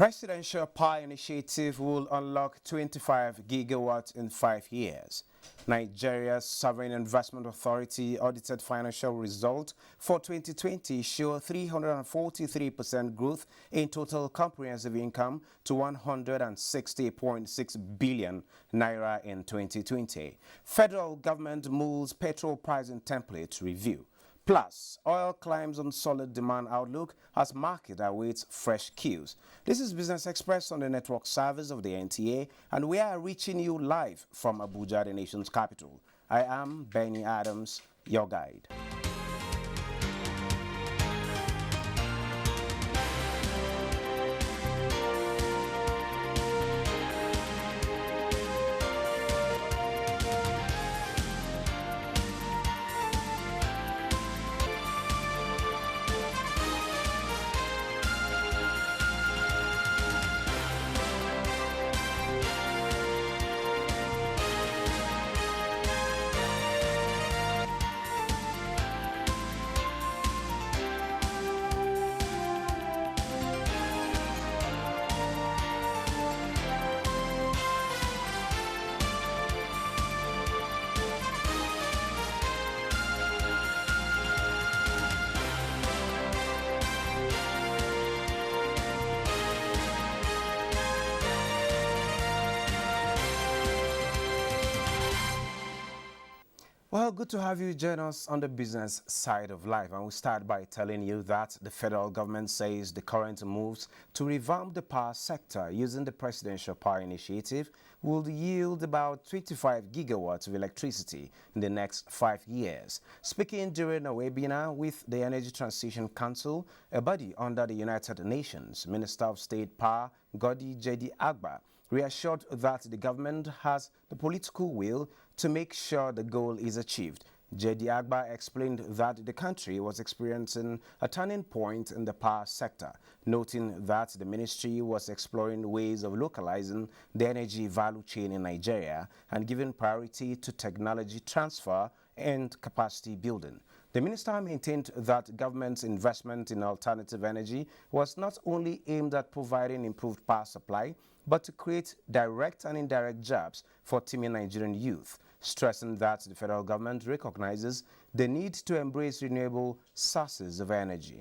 Presidential Power Initiative will unlock 25 gigawatts in 5 years. Nigeria's Sovereign Investment Authority audited financial results for 2020 show 343% growth in total comprehensive income to 160.6 billion naira in 2020. Federal government mulls petrol pricing template review. Plus, oil climbs on solid demand outlook as market awaits fresh cues. This is Business Express on the network service of the NTA, and we are reaching you live from Abuja, the nation's capital. I am Benny Adams, your guide. Well, good to have you join us on the business side of life, and we start by telling you that the federal government says the current moves to revamp the power sector using the Presidential Power Initiative will yield about 25 gigawatts of electricity in the next 5 years. Speaking during a webinar with the Energy Transition Council, a body under the United Nations, Minister of State Power Godi J.D. Agba reassured that the government has the political will to make sure the goal is achieved. J.D. Agba explained that the country was experiencing a turning point in the power sector, noting that the ministry was exploring ways of localizing the energy value chain in Nigeria and giving priority to technology transfer and capacity building. The minister maintained that government's investment in alternative energy was not only aimed at providing improved power supply, but to create direct and indirect jobs for teeming Nigerian youth, stressing that the federal government recognizes the need to embrace renewable sources of energy.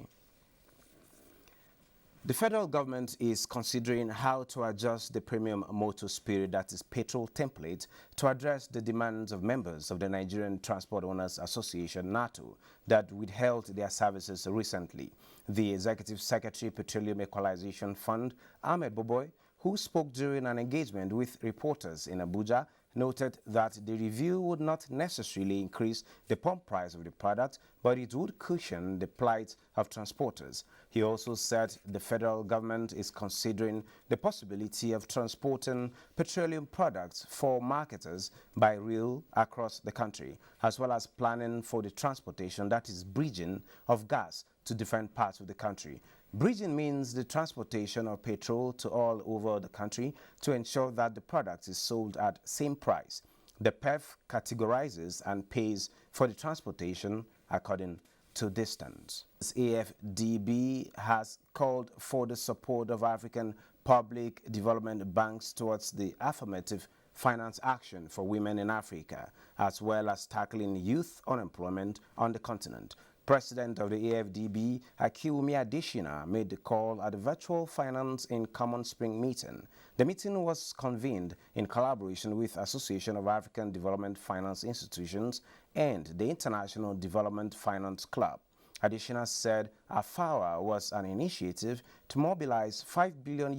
The federal government is considering how to adjust the premium motor spirit, that is petrol template, to address the demands of members of the Nigerian Transport Owners Association, NATO, that withheld their services recently. The Executive Secretary, Petroleum Equalization Fund, Ahmed Boboy, who spoke during an engagement with reporters in Abuja, noted that the review would not necessarily increase the pump price of the product, but it would cushion the plight of transporters. He also said the federal government is considering the possibility of transporting petroleum products for marketers by rail across the country, as well as planning for the transportation, that is bridging, of gas to different parts of the country. Bridging means the transportation of petrol to all over the country to ensure that the product is sold at same price. The PEF categorizes and pays for the transportation according to distance. AFDB has called for the support of African public development banks towards the affirmative finance action for women in Africa, as well as tackling youth unemployment on the continent. President of the AFDB, Akiwumi Adesina, made the call at the Virtual Finance in Common Spring meeting. The meeting was convened in collaboration with Association of African Development Finance Institutions and the International Development Finance Club. Adesina said AFAWA was an initiative to mobilize $5 billion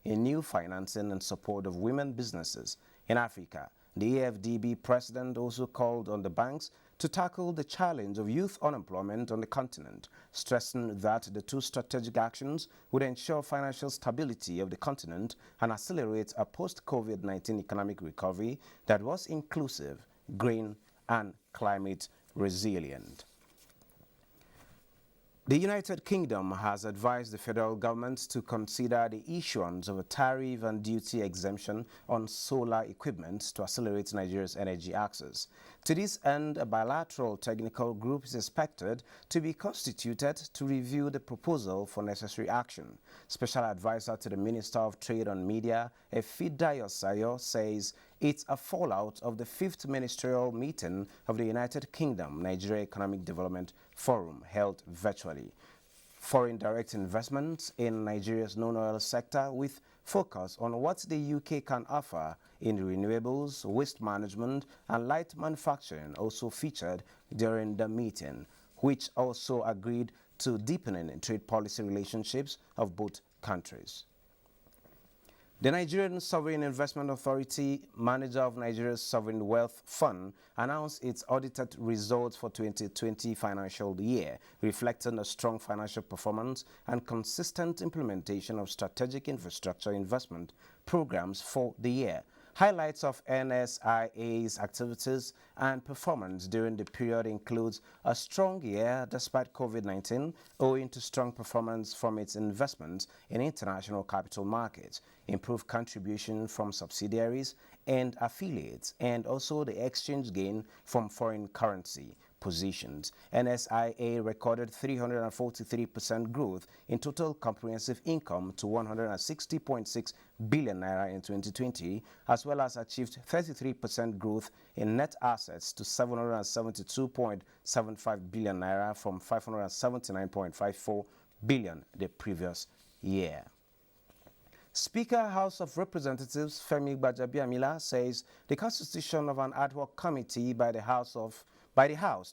in new financing in support of women businesses in Africa. The AFDB president also called on the banks to tackle the challenge of youth unemployment on the continent, stressing that the two strategic actions would ensure financial stability of the continent and accelerate a post-COVID-19 economic recovery that was inclusive, green, and climate resilient. The United Kingdom has advised the federal government to consider the issuance of a tariff and duty exemption on solar equipment to accelerate Nigeria's energy access. To this end, a bilateral technical group is expected to be constituted to review the proposal for necessary action. Special advisor to the Minister of Trade and Media, Efidayo Sayo, says it's a fallout of the 5th ministerial meeting of the United Kingdom Nigeria Economic Development Forum held virtually. Foreign direct investments in Nigeria's non-oil sector with focus on what the UK can offer in renewables, waste management and light manufacturing also featured during the meeting, which also agreed to deepening trade policy relationships of both countries. The Nigerian Sovereign Investment Authority, manager of Nigeria's Sovereign Wealth Fund, announced its audited results for 2020 financial year, reflecting a strong financial performance and consistent implementation of strategic infrastructure investment programs for the year. Highlights of NSIA's activities and performance during the period includes a strong year despite COVID-19, owing to strong performance from its investments in international capital markets, improved contribution from subsidiaries and affiliates, and also the exchange gain from foreign currency positions. NSIA recorded 343% growth in total comprehensive income to 160.6 billion naira in 2020, as well as achieved 33% growth in net assets to 772.75 billion naira from 579.54 billion the previous year. Speaker, House of Representatives Femi Gbajabiamila says the constitution of an ad hoc committee by the House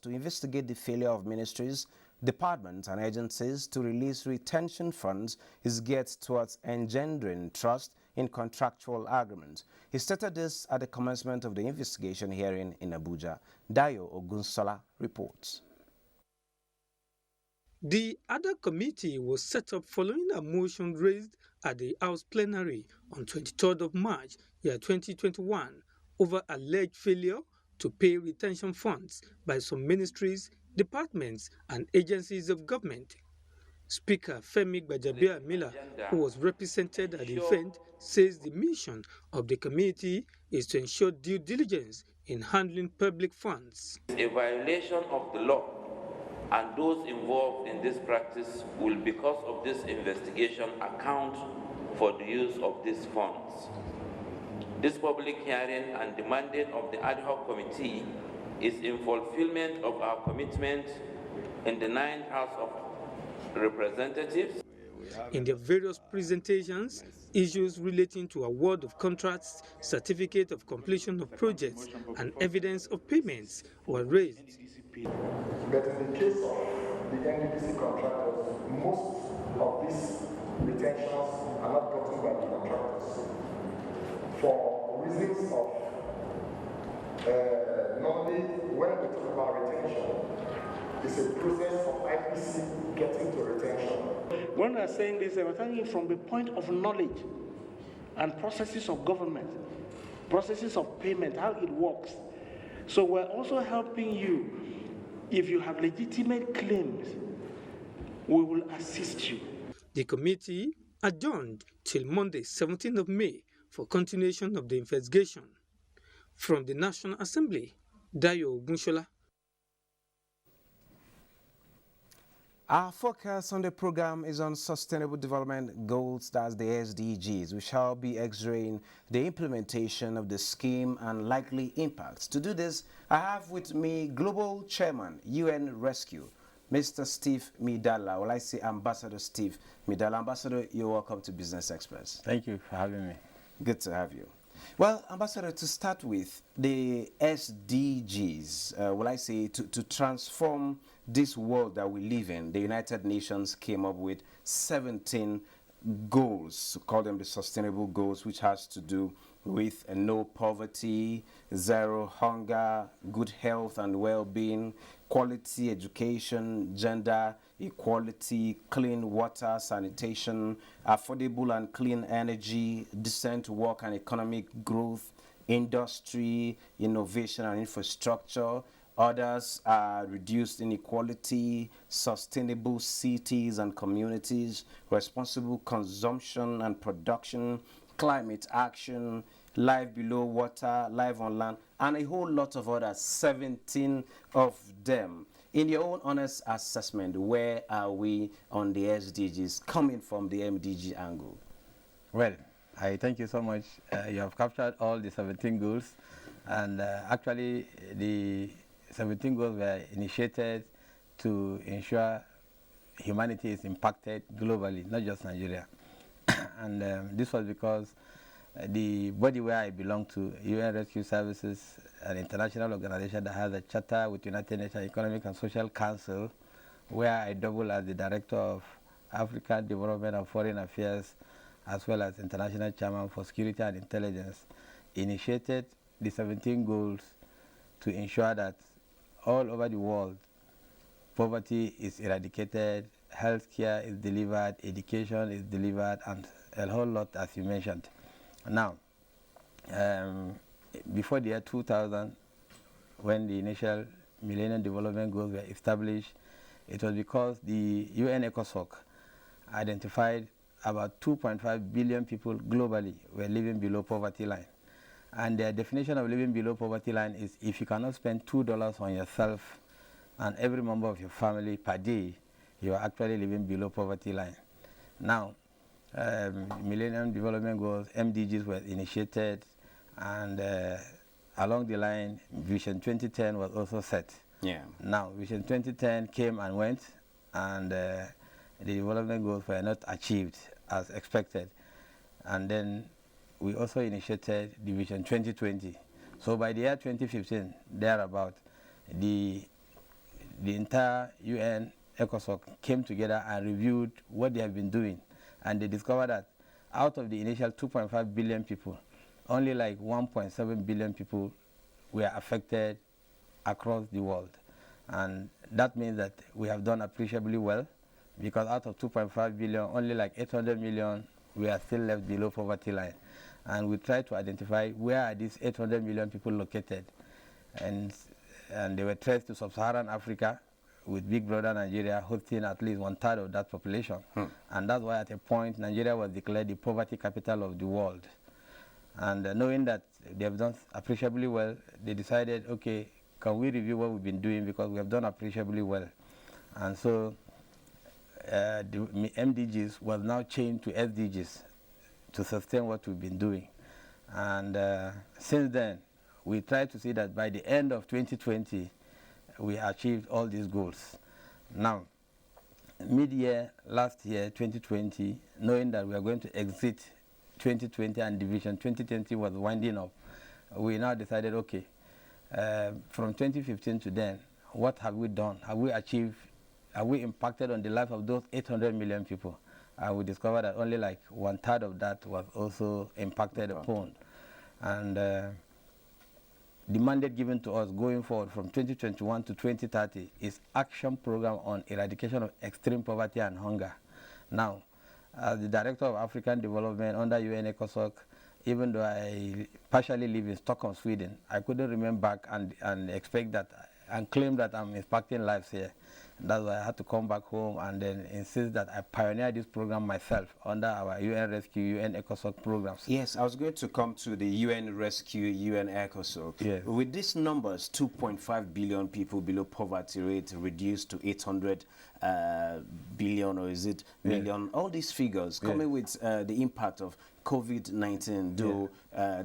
to investigate the failure of ministries, departments and agencies to release retention funds is geared towards engendering trust in contractual agreements. He stated this at the commencement of the investigation hearing in Abuja. Dayo Ogunsola reports. The other committee was set up following a motion raised at the House plenary on 23rd of March, year 2021, over alleged failure to pay retention funds by some ministries, departments and agencies of government. Speaker Femi Gbajabiamila, who was represented at the event, says the mission of the committee is to ensure due diligence in handling public funds. A violation of the law, and those involved in this practice will, because of this investigation, account for the use of these funds. This public hearing and the mandate of the ad hoc committee is in fulfillment of our commitment in the 9th House of Representatives. In their various presentations, issues relating to award of contracts, certificate of completion of projects, and evidence of payments were raised. But in the case of the NDPC contractors, most of these retentions are not gotten by the contractors. For reasons of, normally when we talk about retention, it's a process of IPC getting to retention. When we're saying this, we're talking from the point of knowledge and processes of government, processes of payment, how it works. So we're also helping you. If you have legitimate claims, we will assist you. The committee adjourned till Monday, 17th of May, for continuation of the investigation. From the National Assembly, Dayo Ogunsola. Our focus on the program is on Sustainable Development Goals, that's the SDGs. We shall be x-raying the implementation of the scheme and likely impacts. To do this, I have with me Global Chairman, UN Rescue, Mr. Steve Midala. Well, I say Ambassador Steve Midala. Ambassador, you're welcome to Business Express. Thank you for having me. Good to have you. Well, Ambassador, to start with, the SDGs, will I say, to transform this world that we live in, the United Nations came up with 17 goals, call them the sustainable goals, which has to do with no poverty, zero hunger, good health and well-being, quality education, gender equality, clean water, sanitation, affordable and clean energy, decent work and economic growth, industry, innovation and infrastructure, Others are reduced inequality, sustainable cities and communities, responsible consumption and production, climate action, life below water, life on land, and a whole lot of others, 17 of them. In your own honest assessment, where are we on the SDGs coming from the MDG angle? Well, I thank you so much. You have captured all the 17 goals, and actually the 17 goals were initiated to ensure humanity is impacted globally, not just Nigeria. And this was because the body where I belong to, UN Rescue Services, an international organization that has a charter with United Nations Economic and Social Council, where I double as the Director of African Development and Foreign Affairs, as well as International Chairman for Security and Intelligence, initiated the 17 goals to ensure that all over the world, poverty is eradicated, healthcare is delivered, education is delivered, and a whole lot, as you mentioned. Now, before the year 2000, when the initial Millennium Development Goals were established, it was because the UN ECOSOC identified about 2.5 billion people globally were living below poverty line. And their definition of living below poverty line is if you cannot spend $2 on yourself and every member of your family per day, you are actually living below poverty line. Now, Millennium Development Goals, MDGs, were initiated, and along the line, Vision 2010 was also set. Yeah. Now, Vision 2010 came and went, and the development goals were not achieved as expected. And then we also initiated the Vision 2020. So by the year 2015, thereabout, the entire UN ECOSOC came together and reviewed what they have been doing. And they discovered that out of the initial 2.5 billion people, only like 1.7 billion people were affected across the world. And that means that we have done appreciably well, because out of 2.5 billion, only like 800 million were still left below poverty line. And we tried to identify where are these 800 million people located. And they were traced to sub-Saharan Africa, with Big Brother Nigeria hosting at least 1/3 of that population. And that's why at a point Nigeria was declared the poverty capital of the world. And knowing that they have done appreciably well, they decided, okay, can we review what we've been doing, because we have done appreciably well. And so the MDGs was now changed to SDGs to sustain what we've been doing. And since then, we try to see that by the end of 2020, we achieved all these goals. Now, mid-year, last year, 2020, knowing that we are going to exit 2020 and Division 2020 was winding up, we now decided, okay, from 2015 to then, what have we done? Have we achieved, have we impacted on the life of those 800 million people? And we discovered that only like 1/3 of that was also impacted upon. And the mandate given to us going forward from 2021 to 2030 is action program on eradication of extreme poverty and hunger. Now, as the Director of African Development under UN ECOSOC, even though I partially live in Stockholm, Sweden, I couldn't remain back and expect that and claim that I'm impacting lives here. That's why I had to come back home and then insist that I pioneer this program myself under our UN Rescue, UN ECOSOC programs. Yes, I was going to come to the UN Rescue, UN ECOSOC. Yes. With these numbers, 2.5 billion people below poverty rate reduced to 800 billion, or is it million? Yes. All these figures coming with the impact of COVID-19, though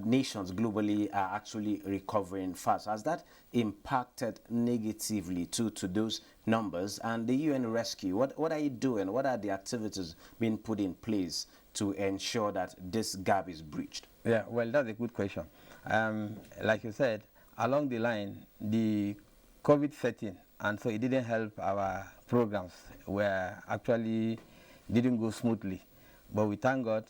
nations globally are actually recovering fast. Has that impacted negatively to those numbers? And the UN Rescue, what are you doing? What are the activities being put in place to ensure that this gap is breached? Yeah, well, that's a good question. Like you said, along the line, the COVID set in, and so it didn't help our programs, where actually didn't go smoothly. But we thank God,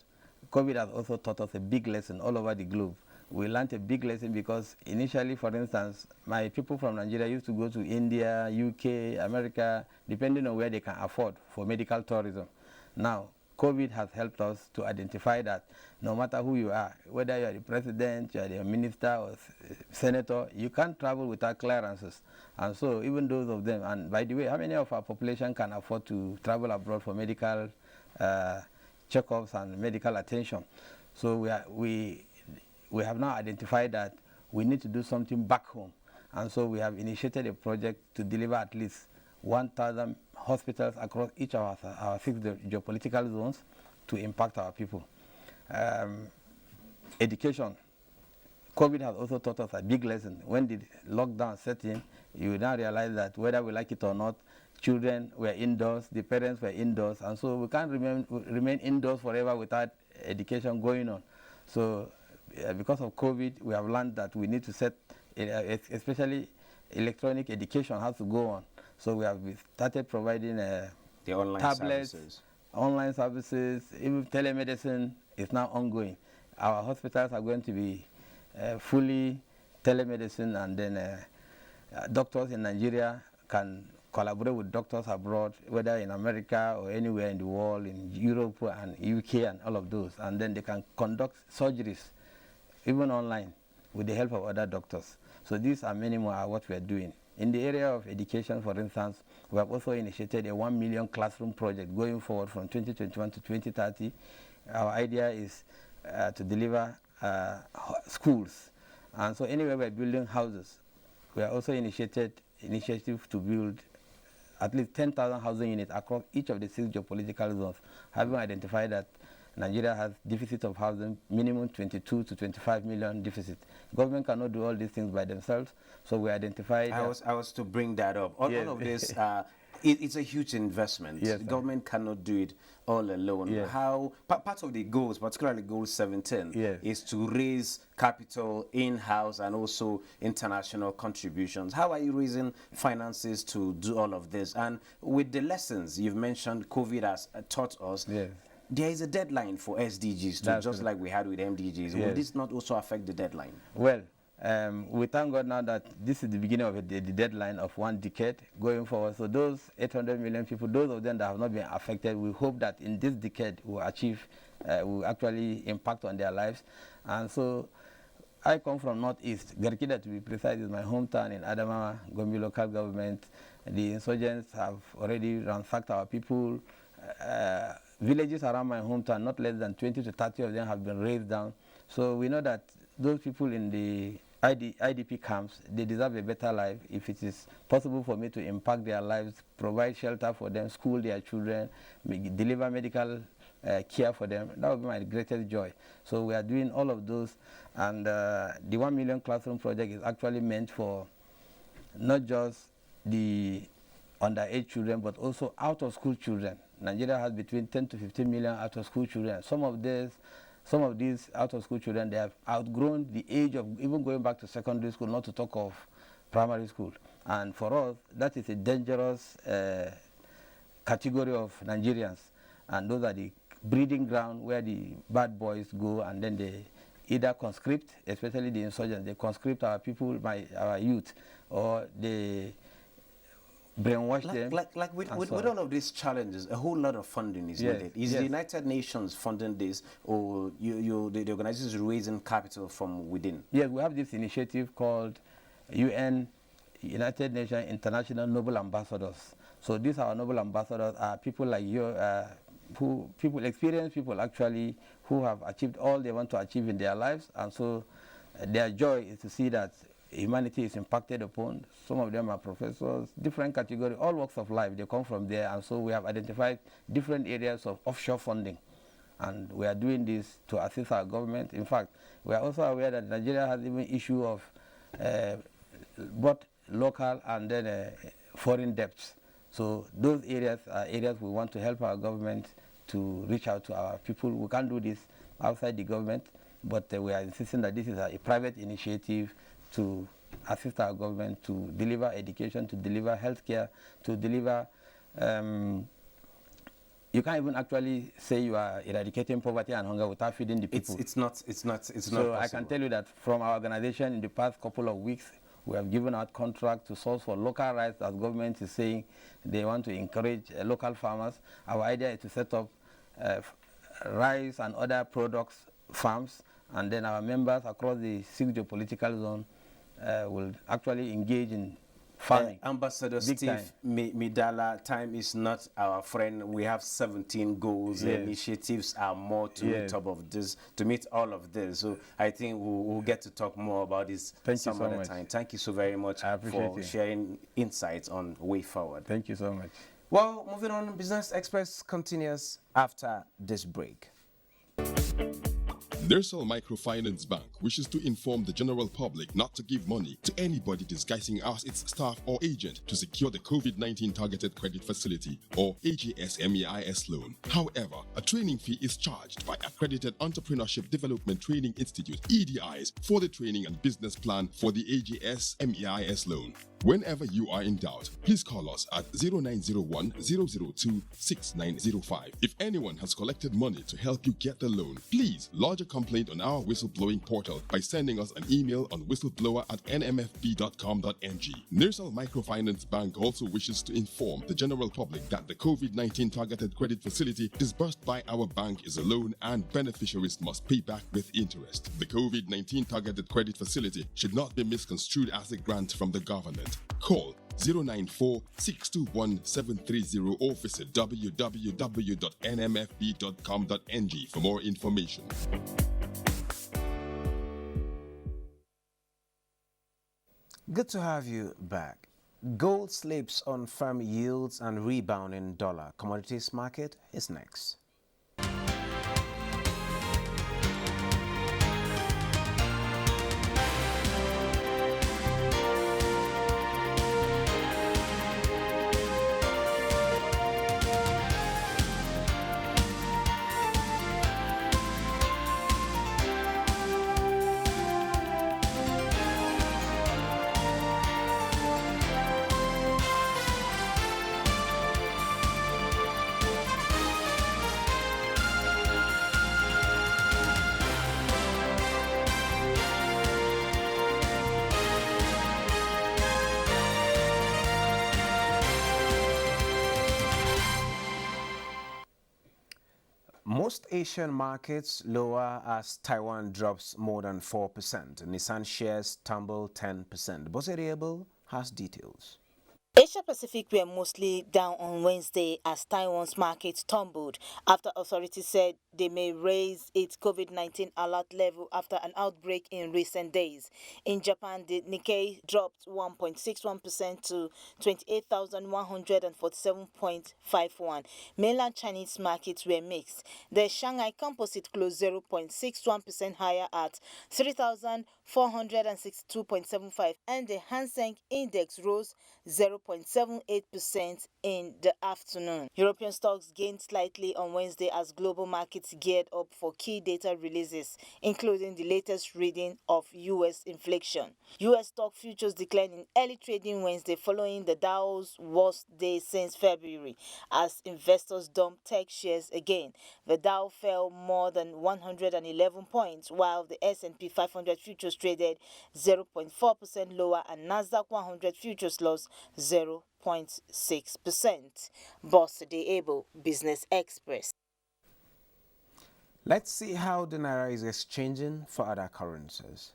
COVID has also taught us a big lesson all over the globe. We learned a big lesson because initially, for instance, my people from Nigeria used to go to India, UK, America, depending on where they can afford for medical tourism. Now, COVID has helped us to identify that no matter who you are, whether you are the president, you are the minister or senator, you can't travel without clearances. And so even those of them, and by the way, how many of our population can afford to travel abroad for medical checkups and medical attention? So we have now identified that we need to do something back home. And so we have initiated a project to deliver at least 1,000 hospitals across each of our 6 geopolitical zones to impact our people. Education. COVID has also taught us a big lesson. When the lockdown set in, you now realize that whether we like it or not, children were indoors, the parents were indoors, and so we can't remain indoors forever without education going on. So because of COVID, we have learned that we need to set, especially electronic education has to go on. So we have started providing the online tablets, services. Online services, even telemedicine is now ongoing. Our hospitals are going to be fully telemedicine, and then doctors in Nigeria can collaborate with doctors abroad, whether in America or anywhere in the world, in Europe and UK and all of those. And then they can conduct surgeries, even online, with the help of other doctors. So these are many more what we are doing. In the area of education, for instance, we have also initiated a 1 million classroom project going forward from 2021 to 2030. Our idea is to deliver schools. And so anywhere we're building houses, we are also initiative to build at least 10,000 housing units across each of the 6 geopolitical zones, having identified that Nigeria has deficit of housing, minimum 22 to 25 million deficit. Government cannot do all these things by themselves, so we identified... I was to bring that up. All of this, it's a huge investment. Yes, the government cannot do it all alone. Yes. How part of the goals, particularly goal 17, is to raise capital in-house and also international contributions. How are you raising finances to do all of this? And with the lessons you've mentioned, COVID has taught us, there is a deadline for SDGs, too, just like we had with MDGs. Will this not also affect the deadline? Well, we thank God now that this is the beginning of the deadline of 1 decade going forward. So those 800 million people, those of them that have not been affected, we hope that in this decade we'll achieve, will actually impact on their lives. And so I come from Northeast. Garkida, to be precise, is my hometown in Adamawa, Gombe local government. The insurgents have already ransacked our people. Villages around my hometown, not less than 20 to 30 of them have been razed down. So we know that those people in the IDP camps, they deserve a better life. If it is possible for me to impact their lives, provide shelter for them, school their children, deliver medical care for them, that would be my greatest joy. So we are doing all of those, and the 1 million classroom project is actually meant for not just the underage children, but also out-of-school children. Nigeria has between 10 to 15 million out-of-school children. Some of these out-of-school children, they have outgrown the age of even going back to secondary school, not to talk of primary school. And for us, that is a dangerous category of Nigerians. And those are the breeding ground where the bad boys go, and then they either conscript, especially the insurgents, they conscript our people, our youth, or they brainwash them. With all of these challenges, a whole lot of funding is needed. Is the United Nations funding this, or the organization is raising capital from within? Yes, we have this initiative called United Nations International Noble Ambassadors. So these our noble ambassadors are people like you, experienced people actually, who have achieved all they want to achieve in their lives, and so their joy is to see that humanity is impacted upon. Some of them are professors, different categories, all walks of life, they come from there. And so we have identified different areas of offshore funding. And we are doing this to assist our government. In fact, we are also aware that Nigeria has even issue of both local and then foreign debts. So those areas are areas we want to help our government to reach out to our people. We can't do this outside the government, but we are insisting that this is a private initiative to assist our government to deliver education, to deliver healthcare, to deliver. You can't even actually say you are eradicating poverty and hunger without feeding the people. It's not So possible. I can tell you that from our organization in the past couple of weeks, we have given out contracts to source for local rice, as government is saying they want to encourage local farmers. Our idea is to set up rice and other products farms, and then our members across the 6 geopolitical zone will actually engage in farming. Ambassador Steve Midala, time is not our friend. We have 17 goals. Yes. Initiatives are more to meet up of this, to meet all of this. So I think we'll get to talk more about this some other time. Thank you so very much for sharing insights on way forward. Thank you so much. Well, moving on, Business Express continues after this break. Nursel Microfinance Bank wishes to inform the general public not to give money to anybody disguising as its staff or agent to secure the COVID-19 Targeted Credit Facility or AGS-MEIS loan. However, a training fee is charged by Accredited Entrepreneurship Development Training Institute, EDIs, for the training and business plan for the AGS-MEIS loan. Whenever you are in doubt, please call us at 0901 002 6905. If anyone has collected money to help you get the loan, please lodge a complaint on our whistleblowing portal by sending us an email on whistleblower@nmfb.com.ng. Nursel Microfinance Bank also wishes to inform the general public that the COVID-19 Targeted Credit Facility disbursed by our bank is a loan and beneficiaries must pay back with interest. The COVID-19 Targeted Credit Facility should not be misconstrued as a grant from the government. Call 094-621-730 or visit www.nmfb.com.ng for more information. Good to have you back. Gold slips on firm yields and rebounding dollar. Commodities market is next. Most Asian markets lower as Taiwan drops more than 4%. Nissan shares tumble 10%. Boseriable has details. Asia Pacific were mostly down on Wednesday as Taiwan's market tumbled after authorities said they may raise its COVID-19 alert level after an outbreak in recent days. In Japan, the Nikkei dropped 1.61% to 28,147.51. Mainland Chinese markets were mixed. The Shanghai Composite closed 0.61% higher at 3,462.75, and the Hang Seng Index rose 0.78% in the afternoon. European stocks gained slightly on Wednesday as global markets geared up for key data releases, including the latest reading of U.S. inflation. U.S. stock futures declined in early trading Wednesday following the Dow's worst day since February as investors dumped tech shares again. The Dow fell more than 111 points while the S&P 500 futures traded 0.4% lower and Nasdaq 100 futures lost 0.6%. Boss Today Able, Business Express. Let's see how the Naira is exchanging for other currencies.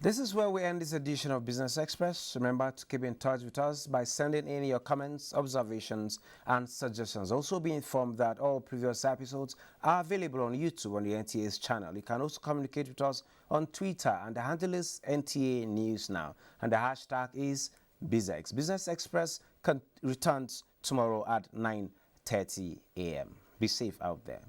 This is where we end this edition of Business Express. Remember to keep in touch with us by sending in your comments, observations, and suggestions. Also be informed that all previous episodes are available on YouTube on the NTA's channel. You can also communicate with us on Twitter, and the handle is NTA News Now, and the hashtag is BizX. Business Express returns tomorrow at 9:30 a.m. Be safe out there.